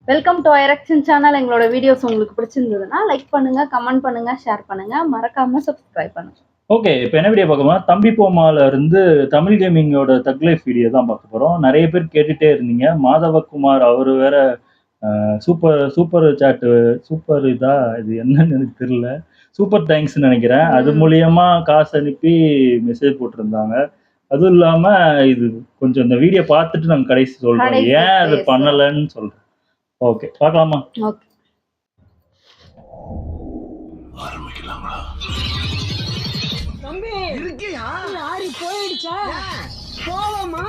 Welcome to ஐரக்ஷன் channel. எங்களோட videos உங்களுக்கு பிடிச்சிருந்ததுன்னா லைக் பண்ணுங்க, கமெண்ட் பண்ணுங்க, ஷேர் பண்ணுங்க, மறக்காம சப்ஸ்கிரைப் பண்ணுங்க. ஓகே, இப்போ என்ன வீடியோ பார்க்க போறோம்? தம்பி போமால இருந்து தமிழ் கேமிங்கோட தக் லைஃப் வீடியோ தான் பார்க்க போறோம். நிறைய பேர் கேட்டுட்டே இருந்தீங்க. மாதவகுமார் அவரு வேற சூப்பர் சூப்பர் சாட் சூப்பர் இதா இது என்னன்னு எனக்கு தெரியல. சூப்பர் தேங்க்ஸ்ன்னு நினைக்கிறேன். அது மூலியமா காசு அனுப்பி மெசேஜ் போட்டிருந்தாங்க. அதுவும் இல்லாம இது கொஞ்சம் இந்த வீடியோ பார்த்துட்டு நாங்கள் கடைசி சொல்றோம் ஏன் அது பண்ணலன்னு சொல்றேன். ஓகே, பார்க்கலாமா? ஓகே, ஆரம்பிக்கலாங்களா? தம்பி இருக்கியா? லாரி போயிடுச்சா? போவோமா?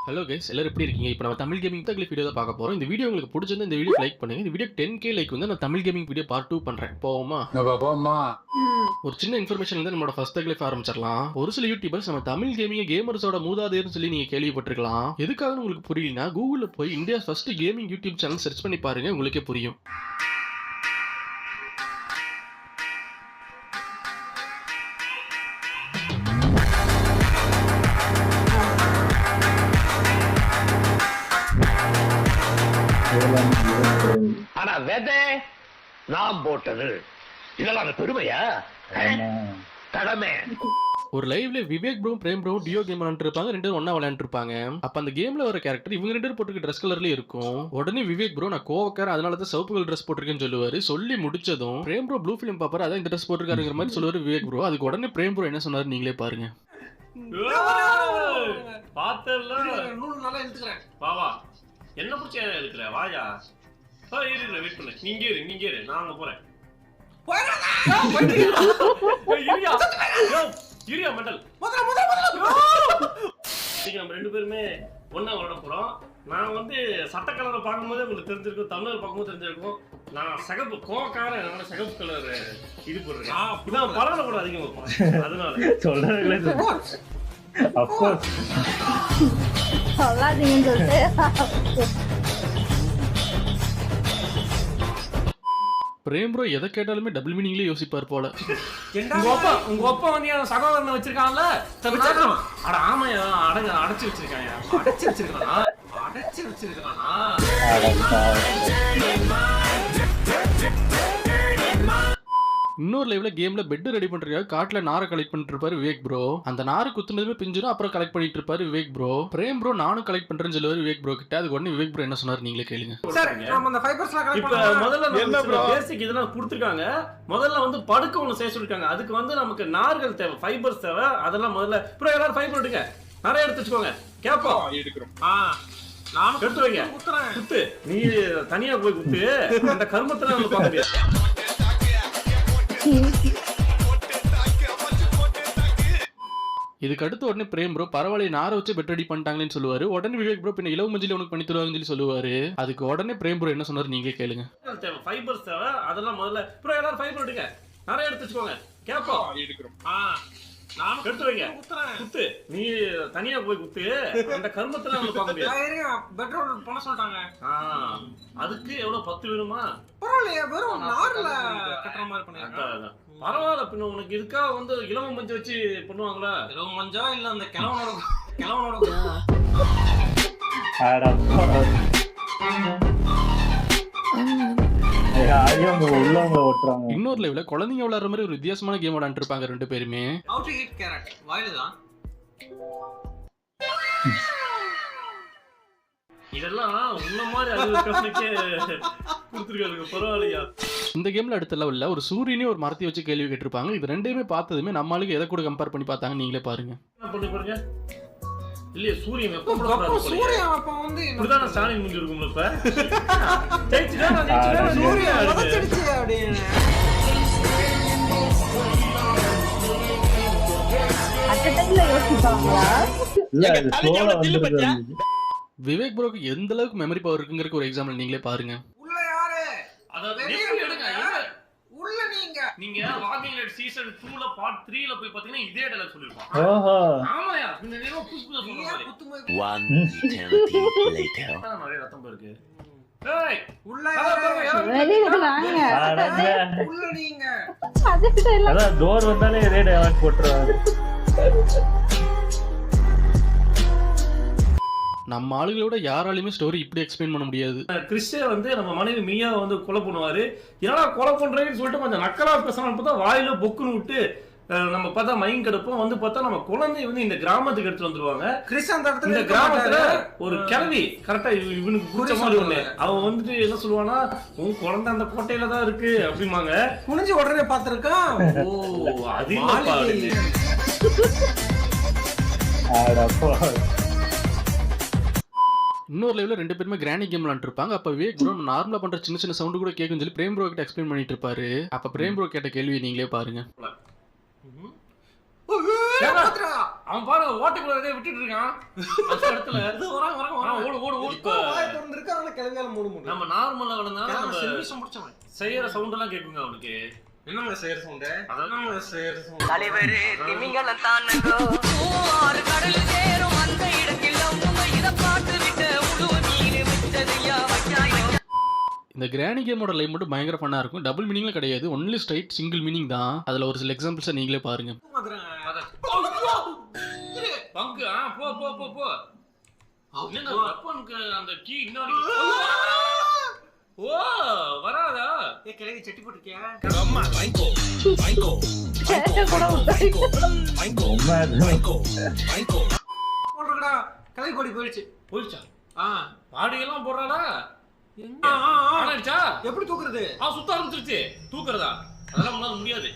ஹலோ கைஸ், எல்லாரும் எப்படி இருக்கீங்க? இப்போ நம்ம தமிழ் கேமிங் தக் லைஃப் வீடியோ தான் பார்க்க போறோம். இந்த வீடியோ உங்களுக்கு பிடிச்சிருந்தா இந்த வீடியோ லைக் பண்ணுங்க. இந்த வீடியோ 10k லைக் வந்து நான் தமிழ் கேமிங் வீடியோ பார்ட் 2 பண்றேன். போவோமா? ஒரு சின்ன இன்ஃபர்மேஷன் வந்து நம்மளோட ஃபர்ஸ்ட் தக் லைஃப் ஆரம்பிச்சிடலாம். ஒரு சில யூடியூபர்ஸ் நம்ம தமிழ் கேமிங் கேமர்ஸோட மூதாதையர்னு சொல்லி நீங்க கேள்விப்பட்டிருக்கலாம். எதுக்காக உங்களுக்கு புரியலனா கூகுள்ல போய் India first gaming YouTube channel search பண்ணி பாருங்க, உங்களுக்கே புரியும். ஆனா வெதை நான் போட்டது இதெல்லாம் பெருமையா? கடமை. ஒரு லைவ்ல Vivek bro Prem bro duo game விளையாண்டுருப்பாங்க. ரெண்டு பேரும் ஒண்ணா விளையாண்டுருப்பாங்க. அப்ப அந்த கேம்ல வர கேரக்டர் இவங்க ரெண்டு பேரும் போட்டுருக்க ட்ரெஸ் கலர்ல இருக்கும். உடனே விவேக் ப்ரோ நான் கோவக்கார அதனால தான் சிவப்பு கலர் ட்ரெஸ் போட்டிருக்கேன்னு சொல்லுவாரு. சொல்லி முடிச்சதும் பிரேம் ப்ரோ ப்ளூ ஃபிலிம் பாப்பாரு, அதான் இந்த ட்ரெஸ் போட்டிருக்காருங்கிற மாதிரி சொல்லுவாரு விவேக் ப்ரோ. அதுக்கு உடனே பிரேம் ப்ரோ என்ன சொன்னாரு நீங்களே பாருங்க. பாத்தல நூல் நல்லா எடுத்துக்கிறேன். வா என்ன புடிச்ச எடுக்கற வாயா. இரு வெயிட் பண்ணு. நீங்க இரு நான் அங்க போறேன். இரியா மெண்டல். நம்ம ரெண்டு பேருமே ஒண்ணா விளையாட போறோம். நான் வந்து சட்ட கலரை பார்க்கும்போது உங்களுக்கு தெரிஞ்சிருக்கும், தமிழர் பார்க்கும்போது தெரிஞ்சிருக்கும். நான் சிகப்பு கோவக்காரன், அதனால சிகப்பு கலர் இது போடுறேன். இதான் பழக கூட அதிகமா இருக்கும், அதனால சொல்றீங்களே. அப்கோர்ஸ் சொல்லாதீங்கன்னு சொல்லிட்டு பிரேம் ப்ரோ எதை கேட்டாலுமே டபுள் மீனிங்லயே யோசிப்பார் போல. உங்க அப்பா வந்து என் சகோதரனை வச்சிருக்கான்ல. அட ஆமாயா, அடைச்சு வச்சிருக்கானா. இன்னொரு லைவ்ல கேம்ல பெட் ரெடி பண்றதுக்காக காட்டுல நாரை கலெக்ட் பண்ணிட்டு இருப்பாரு விவேக் ப்ரோ. அந்த நாரை குத்துனதுமே பிஞ்சிரும், அப்புறம் கலெக்ட் பண்ணிட்டு இருப்பாரு விவேக் ப்ரோ. பிரேம் ப்ரோ நானும் கலெக்ட் பண்றேன்னு சொல்லுவாரு விவேக் ப்ரோ கிட்ட. அதுக்கு உடனே விவேக் ப்ரோ என்ன சொன்னாரு நீங்களே கேளுங்க. இப்ப முதல்ல பேசிக் இதெல்லாம் கொடுத்துருக்காங்க. முதல்ல வந்து படுக்க ஒண்ணு செய்ய சொல்லிருக்காங்க. அதுக்கு வந்து நமக்கு நார்கள் தேவை, ஃபைபர்ஸ் தேவை. அதெல்லாம் முதல்ல ப்ரோ எல்லாரும் ஃபைபர் எடுங்க, நிறைய எடுத்து வச்சுக்கோங்க. கேப்போம் எடுக்கிறோம். நானும் எடுத்து வைங்க. குத்து, நீ தனியா போய் குத்து. அந்த கர்மத்தை நம்ம பார்க்க முடியாது. இதுக்கு அடுத்து உடனே பிரேம் ப்ரோ பரவாயில்ல நாரை வச்சு பெட் ரெடி பண்ணிட்டாங்களேன்னு சொல்லுவாரு. உடனே விவேக் ப்ரோ பின்ன இலவு மஞ்சள் உனக்கு பண்ணி தருவாங்கன்னு சொல்லி சொல்லுவாரு. அதுக்கு உடனே பிரேம் ப்ரோ என்ன சொன்னாரு நீங்க கேளுங்க. தேவை ஃபைபர்ஸ் தேவை. அதெல்லாம் முதல்ல ப்ரோ எல்லாரும் ஃபைபர் எடுங்க, நிறைய எடுத்து வச்சுக்கோங்க. கேப்போம் எடுக்கிறோம். நானும் எடுத்து வைங்க. குத்து, நீ தனியா போய் குத்து. அந்த கர்மத்தை நம்ம பார்க்க முடியாது. பெட்ரோல் பண்ண சொல்றாங்க. அதுக்கு எவ்வளவு 10 வேணுமா? பரவாயில்லையா, வெறும் நார்ல கட்டற மாதிரி பண்ணுங்க. பரவாயில்ல, பின்ன உனக்கு இருக்கா வந்து இலவ மஞ்சள் வச்சு பண்ணுவாங்களா? இலவ மஞ்சா இல்ல அந்த கிழவனோட இன்னொரு லைவ்ல குழந்தைங்க விளையாடுற மாதிரி ஒரு வித்தியாசமான கேம் விளையாண்டு இருப்பாங்க ரெண்டு பேருமே. இதெல்லாம் உன்ன மாதிரி அறிவுக்கே கொடுத்துருக்காங்க. பரவாயில்லையா. இந்த கேம்ல அடுத்த லெவல்ல ஒரு சூரியனே ஒரு மரத்தை வச்சு கேள்வி கேட்டிருப்பாங்க. இது ரெண்டையுமே பார்த்ததுமே நம்மளுக்கு எதை கூட கம்பேர் பண்ணி பார்த்தாங்க நீங்களே பாருங்க. பாருங்க. இல்ல சூரியன் வெப்பம் சூரியன் வெப்பம் வந்து இப்படிதான் ஸ்டாலின் முந்தி இருக்கும்ல. இப்ப ஜெயிச்சுடா சூரியன் அடிச்சிடுச்சு அப்படியே. அட்டட்டல யோசிப்பாங்களா? இல்ல இது ஸ்லோவா வந்துருது. விவேக் ப்ரோக்கு எந்த அளவுக்கு மெமரி பவர் இருக்குங்கறதுக்கு ஒரு எக்ஸாம்பிள் நீங்களே பாருங்க. உள்ள யாரு? அத எப்படி எடுங்க? உள்ள நீங்க வாக்கிங் லைட் சீசன் 2ல பார்ட் 3ல போய் பாத்தீங்கன்னா இதே டயலாக் சொல்லிருப்பான். ஓஹோ ஆமாயா, இந்த நேரம் புதுசா சொல்றாரு. 1 eternity later. நிறைய ரத்தம் இருக்கு. ஏய் உள்ள வெளியில வாங்க. உள்ள நீங்க அதான் டோர் வந்தாலே இதே டயலாக் போட்டுறாரு. நம்ம ஆளுகளோட யாராலையுமே ஸ்டோரி இப்படி எக்ஸ்பிளைன் பண்ண முடியாது. கிறிஸ்டே வந்து நம்ம மனைவி மியாவை வந்து கொலை பண்ணுவாரு. என்னடா கொலை பண்றேன்னு சொல்லிட்டு கொஞ்சம் நக்கலா பேசணும் பார்த்தா வாயில பொக்குன்னு விட்டு நம்ம பார்த்தா மயங்க கிடப்போம். வந்து பார்த்தா நம்ம குழந்தை வந்து இந்த கிராமத்துக்கு எடுத்து வந்துருவாங்க. இந்த கிராமத்துல ஒரு கிழவி கரெக்டா இவனுக்கு பிடிச்ச மாதிரி ஒண்ணு அவன் வந்துட்டு என்ன சொல்லுவானா, உன் குழந்தை அந்த கோட்டையில தான் இருக்கு அப்படிமாங்க. குனிஞ்சு உடனே பாத்துருக்கான். ஓ அது இன்னொரு லைவ்ல 2 பேருமே கிராணி கேம் விளையாண்டுருப்பாங்க. அப்ப விவேக் ப்ரோ நார்மலா பண்ற சின்ன சின்ன சவுண்ட் கூட கேட்குன்னு சொல்லி பிரேம் ப்ரோ கிட்ட எக்ஸ்பிளைன் பண்ணிட்டு இருப்பாரு. அப்ப பிரேம் ப்ரோ கேட்ட கேள்வி நீங்களே பாருங்க. அவன் பாரு ஓட்டுக்குள்ள விட்டுட்டு இருக்கான். அந்த இடத்துல ஓடு ஓடு ஓடு நம்ம நார்மலா வளர்ந்தா நம்ம செய்யற சவுண்ட் எல்லாம் கேட்குங்க அவனுக்கு. என்னங்க செய்யற சவுண்ட்? அதான் செய்யற சவுண்ட். தலைவரே திமிங்கலம் தானங்கோ ஆறு கடல் சேரும் அந்த இடத்தில் உங்க இத பாட்டு விட்டு முழு மீன் விட்டதையா வச்சாயோ. இந்த கிராணி கேமோட லைவ் மட்டும் பயங்கர ஃபன்னா இருக்கும். டபுள் மீனிங்ல கிடையாது, ஒன்லி ஸ்ட்ரைட் சிங்கிள் மீனிங் தான். அதுல ஒரு சில எக்ஸாம்பிள்ஸை நீங்களே பாருங்க. பங்கு போ போ போ போ. என்ன வெப்பனுக்கு அந்த கீ இன்னொரு ஓ வராதா? ஏ கிளவி செட்டி போட்டுக்கியா? அம்மா வாங்கோ வாங்கோ வாங்கோ போடுறடா. கிளவி கோடி போயிடுச்சு. போயிடுச்சா? பாடி எல்லாம் போடுறாடா. எங்க ஆனடிச்சா? எப்படி தூக்குறது? சுத்த ஆரம்பிச்சிருச்சு. தூக்குறதா? அதெல்லாம் முன்னால முடியாது.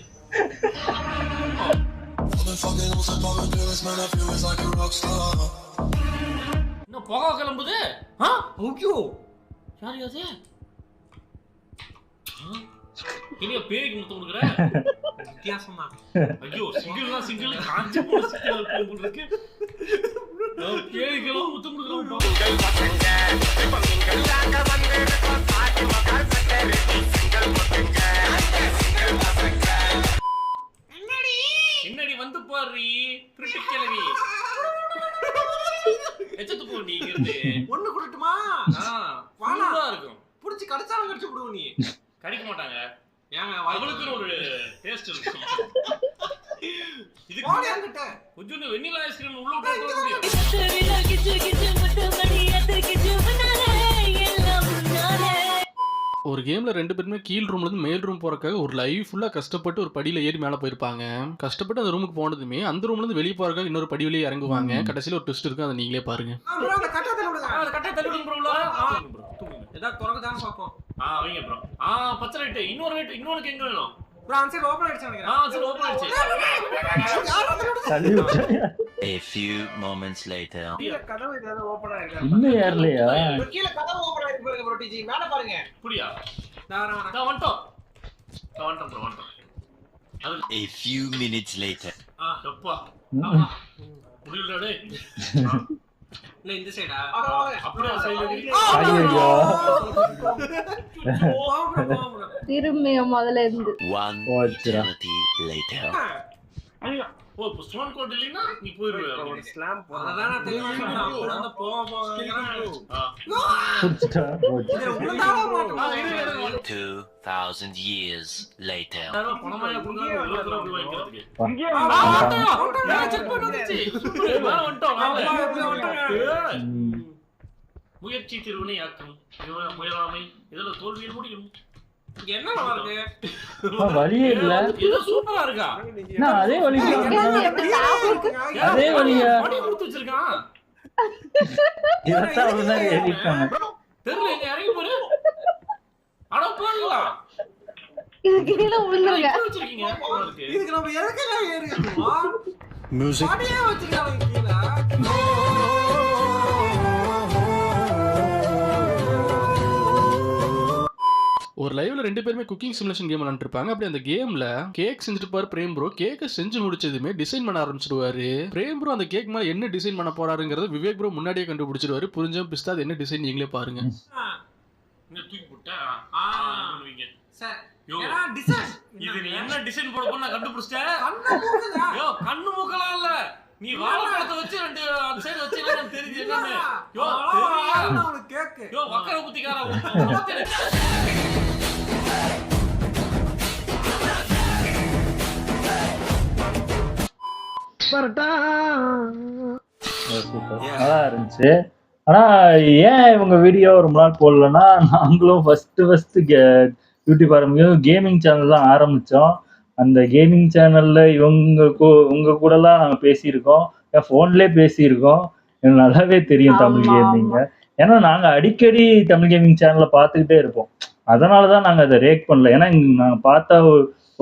என்ன புகை கிளம்புது? ஐயோ யார் அது? இனியா பேய்க்கு முத்தம் கொடுக்குற வித்தியாசமா? ஐயோ சிங்கிள்னா சிங்கிள் காஞ்சி போன சிங்கிள் இருக்கு. பேய்க்கெல்லாம் முத்தம் கொடுக்குறோம். என்னடி வந்து பாரு திருட்டு கிளவி. எச்சத்து போ நீ இருந்து. ஒண்ணு குடுட்டுமா? வாடா இருக்கும். புடிச்சு கடிச்சாலும் கடிச்சு விடுவ நீ. கடிக்க மாட்டாங்க. ஏங்க அவளுக்கு ஒரு டேஸ்ட் இருக்கு. இது கோடி அங்கட்ட கொஞ்சம் வெண்ணிலா ஐஸ்கிரீம் உள்ள விட்டு முடியும். ஒரு கேம்ல 2 பேருமே கீழ் ரூம்ல இருந்து மேல் ரூம் போறதுக்காக ஒரு லைவ் ஃபுல்லா கஷ்டப்பட்டு ஒரு படியில ஏறி மேல போயிருப்பாங்க. கஷ்டப்பட்டு அந்த ரூமுக்கு போனதுமே அந்த ரூம்ல இருந்து வெளிய போறதுக்காக இன்னொரு படி வழியா இறங்குவாங்க. கடைசில ஒரு ட்விஸ்ட் இருக்கும், அதை நீங்களே பாருங்க. அந்த கட்டை தள்ளி விடுங்க ப்ரோ. ஏதா திறக்க தான் பாப்போம். வைங்க ப்ரோ. பச்சை லைட் இன்னொரு லைட் இன்னொருக்கு எங்க வேணும் ப்ரோ? ஆன்சர் ஓபன் ஆயிடுச்சு நினைக்கிறேன். சரி ஓபன் ஆயிடுச்சு. A few moments later. கீழ கதவு ஏதாவது ஓபன் ஆயிருக்கு. இன்னும் ஏறலையா? கீழ கதவு ஓபன் ஆயிருக்கு பாருங்க ப்ரோ. டிஜி மேல பாருங்க. புரியா? நான் வந்துட்டோம். A few minutes later. எப்பா முடியல டேய். இல்ல இந்த சைடா? அப்படியே சைடுல இருக்கு. ஐயோ திரும்பி முதல்ல இருந்து 1 eternity later. ஐயா ஓ ஸ்டோன் கோட் இல்லனா நீ போயிடுவே. ஸ்லாம் போறதானா தெரியும். நான் அந்த போறேன். புடிச்சா போச்சு. 2000 years later. பணமாயா குடுங்க 20 ரூபாய் வாங்கிக்கிறதுக்கு. செக் பண்ணிடுச்சு. மேல வந்துட்டோம். முயற்சி திருவினை ஆக்கும். முயலாமை இதுல தோல்வியில் முடியும். என்ன இருக்கு? வழியே இல்ல. இது சூப்பரா இருக்கா? நான் அதே வழியா அதே வழியா படி கொடுத்து வச்சிருக்கான். இதெல்லாம் அவதான் ஏறிட்டாங்க. தெரியல எங்க இறங்கி போற. அட போறீங்களா? இதுக்கு கீழ விழுந்துருங்க. வச்சிருக்கீங்க. இதுக்கு நம்ம எதுக்குங்க ஏறி இருக்கோம்? மியூசிக் படியே வச்சிருக்காங்க கீழ. ஒரு லைவ்ல 2 பேருமே குக்கிங் சிமுலேஷன் கேம் விளையாண்டுருப்பாங்க. அப்படி அந்த கேம்ல கேக் செஞ்சுட்டு பாரு பிரேம் ப்ரோ. கேக்கை செஞ்சு முடிச்சதுமே டிசைன் பண்ண ஆரம்பிச்சிடுவாரு. பிரேம் ப்ரோ அந்த கேக் மேல என்ன டிசைன் பண்ண போறாருங்கிறத விவேக் ப்ரோ முன்னாடியே கண்டுபிடிச்சிடுவாரு. புரிஞ்சா பிஸ்தா அது என்ன டிசைன் நீங்களே பாருங்க. இங்க தூக்கி போட்டா பண்ணுவீங்க சார். ஏனா டிசைன் இது நீ என்ன டிசைன் போட போற நான் கண்டுபிடிச்சேன். கண்ணு மூக்கலாம் இல்ல. நீ வாழைப்பழத்தை வச்சு ரெண்டு அந்த சைடு வச்சு என்ன தெரிஞ்சு என்னன்னு தெரியா உனக்கு கேக். வக்கர குத்திக்கார நல்லா இருந்துச்சு. ஆனா ஏன் இவங்க வீடியோ ரொம்ப நாள் போடலன்னா, நாங்களும் ஃபர்ஸ்ட் யூடியூப் ஆரம்பிக்கும் கேமிங் சேனல் தான் ஆரம்பிச்சோம். அந்த கேமிங் சேனல்ல உங்க கூடலாம் நாங்க பேசியிருக்கோம். என் ஃபோன்லயே பேசியிருக்கோம். எனக்கு நல்லாவே தெரியும் தமிழ் ஆமா, கேமிங்க. ஏன்னா நாங்க அடிக்கடி தமிழ் கேமிங் சேனல பார்த்துக்கிட்டே இருப்போம். அதனாலதான் நாங்க அதை ரியாக்ட் பண்ணல. ஏன்னா நாங்க பார்த்த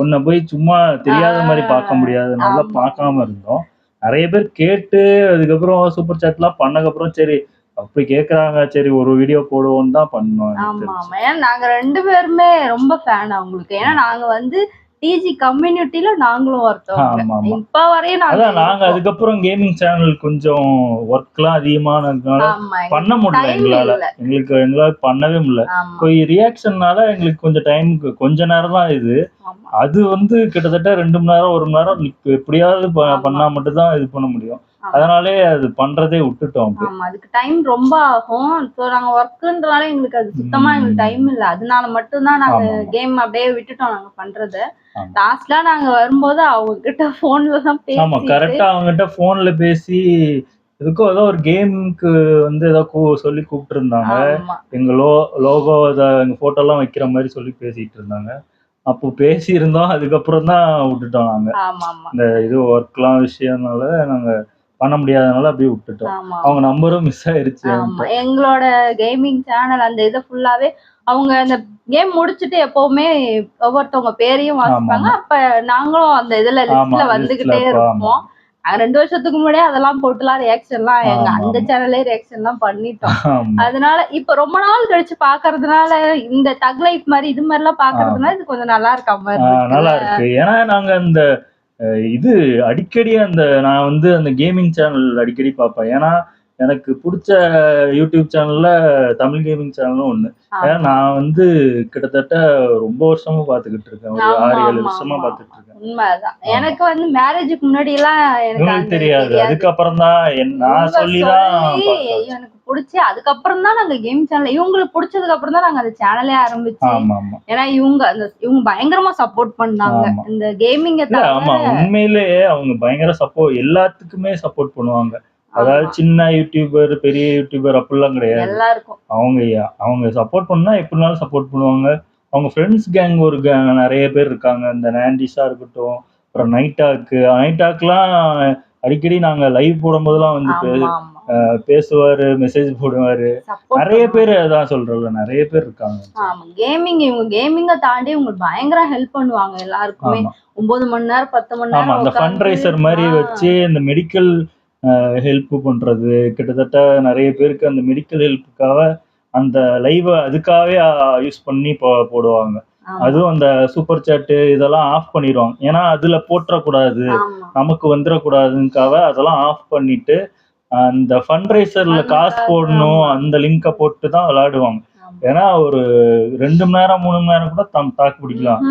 ஒன்ன போய் சும்மா தெரியாத மாதிரி பார்க்க முடியாதனால ஆமா. பார்க்காம இருந்தோம். நிறைய பேர் கேட்டு அதுக்கப்புறம் சூப்பர் சாட்லாம் பண்ணதுக்கப்புறம் சரி அப்படி கேக்குறாங்க சரி ஒரு வீடியோ போடுவோம்னு தான் பண்ணோம். எனக்கு ஆமா தெரிஞ்சு. ஆமா ஏன்னா நாங்க 2 பேருமே ரொம்ப ஃபேன் அவங்களுக்கு. ஏன்னா நாங்க வந்து டிஜி கம்யூனிட்டில நாங்களும் ஒருத்தவங்க. ஆமா ஆமா இப்ப வரையும் நாங்க அதான் நாங்க இருக்கோம். அதுக்கப்புறம் கேமிங் சேனல் கொஞ்சம் ஒர்க்லாம் அதிகமானதுனால ஆமா பண்ண முடியல டைம் எங்களால. இல்ல. எங்களால பண்ணவே முடியல. ஆமா போய் ரியாக்ஷன்னால எங்களுக்கு கொஞ்சம் டைமுக்கு கொஞ்ச நேரம் தான் இது. ஆமா அது வந்து கிட்டத்தட்ட 2 மணி நேரம் 1 மணி நேரம் எப்படியாவது ஆமா. பண்ணா மட்டும் தான் இது பண்ண முடியும். ஆமா. அதனாலே அது பண்றதே விட்டுட்டோம் அப்படி. ஆமா அதுக்கு டைம் ரொம்ப ஆகும். இப்போ நாங்க ஒர்க்குன்றனால எங்களுக்கு அது சுத்தமா எங்களுக்கு டைம் இல்ல. அதனால மட்டும்தான் நாங்க ஆமா ஆமா கேம் அப்படியே விட்டுட்டோம் நாங்க பண்றத. ஆமா. லாஸ்ட்ல நாங்க வரும்போது அவங்க கிட்ட போன்ல தான் ஆமா பேசிட்டு கரெக்டா அவங்ககிட்ட போன்ல பேசி எதுக்கோ ஏதோ ஒரு கேமுக்கு வந்து ஏதோ சொல்லி கூப்பிட்டு இருந்தாங்க. ஆமா எங்க லோகோ எங்க போட்டோ எல்லாம் வைக்கிற மாதிரி சொல்லி பேசிட்டு இருந்தாங்க. அப்போ பேசி இருந்தோம். அதுக்கப்புறம் தான் விட்டுட்டோம் நாங்க. ஆமா ஆமா இந்த இது ஒர்க்லாம் விஷயம்னால நாங்க பண்ண முடியாதனால அப்படியே விட்டுட்டோம். ஆமா அவங்க நம்பரும் மிஸ் ஆயிருச்சு ஆமா என்கிட்ட. எங்களோட கேமிங் சேனல் அந்த இதை ஃபுல்லாவே அவங்க அந்த கேம் முடிச்சுட்டு எப்பவுமே ஒவ்வொருத்தவங்க பேரையும் ஆமா வாசிப்பாங்க. ஆமா அப்ப நாங்களும் அந்த இதுல ஆமா லிஸ்ட்ல லிஸ்ட்ல வந்துகிட்டே இருப்போம். ஆமா இருப்போம். 2 வருஷத்துக்கு முன்னாடியே அதெல்லாம் போட்டுலாம் ரியாக்ஷன்லாம் எங்க ஆமா அந்த ஆமா சேனல்லே ரியாக்ஷன்லாம் பண்ணிட்டோம். ஆமா அதனால இப்ப ரொம்ப நாள் கழிச்சு பாக்குறதுனால இந்த தக் லைஃப் மாதிரி இது மாதிரி எல்லாம் ஆமா பாக்குறதுனால இது கொஞ்சம் நல்லா இருக்க மாதிரி நல்லா இருக்குல்ல. இருக்கு. ஏன்னா நாங்க அந்த இது அடிக்கடி நான் வந்து அந்த கேமிங் சேனல் அடிக்கடி பார்ப்பேன். ஏன்னா எனக்கு பிடிச்ச யூடியூப் சேனல்ல தமிழ் கேமிங் சேனலும் ஒண்ணு. ஏன்னா ஆமா நான் வந்து கிட்டத்தட்ட ரொம்ப வருஷமா பார்த்துக்கிட்டு இருக்கேன். ஒரு ஆமா 6, 7 ஆமா வருஷமா ஆமா பார்த்துட்டு இருக்கேன். உண்மைதான். ஆமா எனக்கு வந்து மேரேஜுக்கு முன்னாடி எல்லாம் எனக்கு இவங்களுக்கு அந்த இது தெரியாது. தெரியாது. அதுக்கப்புறம் தான் நான் இவங்க சொல்லிதான் சொல்லி பார்க்க ஆச்சு. எனக்கு பிடிச்சி அதுக்கப்புறம் தான் நாங்க கேம் சேனல் இவங்களுக்கு பிடிச்சதுக்கு அப்புறம் தான் நாங்க அந்த சேனலே ஆரம்பிச்சு. ஆமா ஆமா ஏன்னா இவங்க பயங்கரமா சப்போர்ட் பண்ணாங்க ஆமா இந்த கேமிங்க இல்ல ஆமா தவிர. உண்மையிலேயே அவங்க பயங்கர எல்லாத்துக்குமே சப்போர்ட் பண்ணுவாங்க. அதாவது ஆமா சின்ன யூடியூபர் பெரிய யூடியூபர் அப்படிலாம் கிடையாது. எல்லாருக்கும் அவங்க சப்போர்ட் பண்ணா எப்படினாலும் சப்போர்ட் பண்ணுவாங்க. அவங்க ஃப்ரெண்ட்ஸ் கேங் நிறைய பேர் இருக்காங்க. இந்த நாண்டிஸா இருக்கட்டும், அப்புறம் நைட்டாக்லாம் அடிக்கடி நாங்க லைவ் போடும்போதெல்லாம் வந்து ஆமா ஆமா பேசுவாரு, மெசேஜ் போடுவாரு. சப்போர்ட் நிறைய பண்ணுவாங்க. பேர் அதான் சொல்றேன்ல, நிறைய பேர் இருக்காங்க. ஆமா இவங்க கேமிங்க தாண்டி உங்களுக்கு பயங்கர ஹெல்ப் பண்ணுவாங்க எல்லாருக்குமே. ஆமா 9 மணி நேரம் 10 மணி ஆமா நேரம் அந்த ஃபண்ட் உட்காந்து. ரைசர் மாதிரி வச்சு இந்த மெடிக்கல் ஹெல்ப் பண்றது. கிட்டத்தட்ட நிறைய பேருக்கு அந்த மெடிக்கல் ஹெல்ப்புக்காக அந்த லைவ் அதுக்காகவே யூஸ் பண்ணி போடுவாங்க. ஆமா அதுவும் அந்த சூப்பர் சாட் இதெல்லாம் ஆஃப் பண்ணிடுவாங்க. ஏன்னா அதுல போட்டுறக்கூடாது, ஆமா நமக்கு வந்துடக்கூடாதுக்காக அதெல்லாம் ஆஃப் பண்ணிட்டு அந்த ஃபண்ட் ரைசர்ல காசு போடணும் ஆமா அந்த லிங்கை போட்டு தான் விளையாடுவாங்க. ஆமா ஏன்னா ஒரு 2 மணி நேரம் 3 மணி நேரம் கூட தாக்கு பிடிக்கலாம்.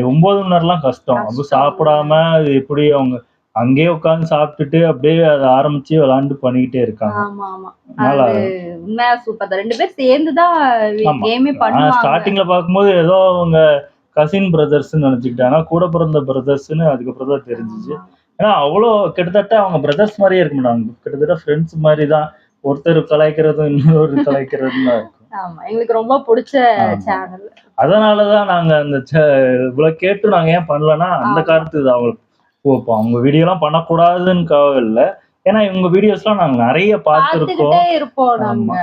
9 மணி நேரம்லாம் கஷ்டம். அது கஷ்டம். சாப்பிடாம அது எப்படி அவங்க அங்கேயே உட்காந்து சாப்பிட்டுட்டு அப்படியே அதை ஆரம்பிச்சு விளையாண்டு பண்ணிக்கிட்டே இருக்காங்க. ஆமா ஆமா நல்லா அது உண்மையா சூப்பர் தான். 2 பேர் சேர்ந்துதான் ஆமா கேமே பண்ணுவாங்க. ஸ்டார்டிங்ல பார்க்கும்போது ஏதோ அவங்க கசின் பிரதர்ஸ் நினைச்சுக்கிட்டாங்க. கூட பிறந்த பிரதர்ஸ்ன்னு அதுக்கப்புறம் தான் தெரிஞ்சிச்சு. ஆமா ஏன்னா அவ்வளோ கிட்டத்தட்ட அவங்க பிரதர்ஸ் மாதிரியே இருக்க மாட்டாங்க. கிட்டத்தட்ட ஃப்ரெண்ட்ஸ் மாதிரி தான். ஒருத்தர் கலாய்க்கிறதும் இன்னொரு கலாய்க்கிறதும் தான் இருக்கும். ஆமா எங்களுக்கு ரொம்ப பிடிச்ச ஆமா சேனல். அதனாலதான் நாங்க அந்த இவ்வளவு கேட்டு நாங்க ஏன் பண்ணலன்னா அந்த ஆமா காரணத்துக்கு தான். அவங்களுக்கு இப்போ அவங்க வீடியோ எல்லாம் பண்ணக்கூடாதுன்னு இல்ல. ஏன்னா இவங்க வீடியோஸ் எல்லாம் நாங்க நிறைய பார்த்திருக்கோம். பார்த்துக்கிட்டே இருப்போம் ஆமா நாங்க.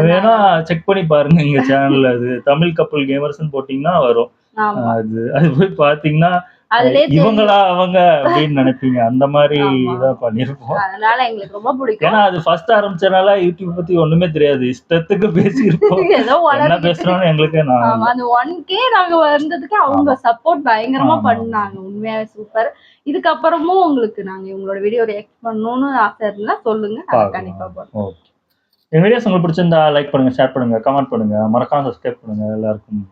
வேணா அதனால செக் பண்ணி பாருங்க எங்க சேனல்ல. அது தமிழ் கப்பல் கேமர்ஸ்ன்னு போட்டீங்கன்னா வரும். ஆமா அது போய் பாத்தீங்கன்னா அதுலயே தெரியும். இவங்களா அவங்க அப்படின்னு நினைப்பீங்க. அந்த மாதிரி ஆமா இதான் பண்ணிருப்போம். அதனால எங்களுக்கு ரொம்ப பிடிக்கும். ஏன்னா அது ஃபர்ஸ்ட் ஆரம்பிச்சனால யூடியூப் பத்தி ஒண்ணுமே தெரியாது. இஷ்டத்துக்கு பேசியிருப்போம். ஏதோ என்ன வளர்ந்துட்டு பேசுறோம்னு எங்களுக்கே நான் ஆமா அந்த 1K நாங்க வந்ததுக்கு அவங்க ஆமா சப்போர்ட் பயங்கரமா ஆமா பண்ணாங்க. உண்மையாவே சூப்பர். இதுக்கப்புறமும் உங்களுக்கு நாங்க உங்களோட வீடியோ ரியாக்ட் பண்ணணும்னு ஆசை இருந்தா சொல்லுங்க. நாங்க கண்டிப்பா பார்க்கலாம். போடுறோம். ஓகே. என் வீடியோஸ் உங்களுக்கு பிடிச்சிருந்தா லைக் பண்ணுங்க, ஷேர் பண்ணுங்க, கமெண்ட் பண்ணுங்க, மறக்காம சப்ஸ்கிரைப் பண்ணுங்க. எல்லாருக்கும்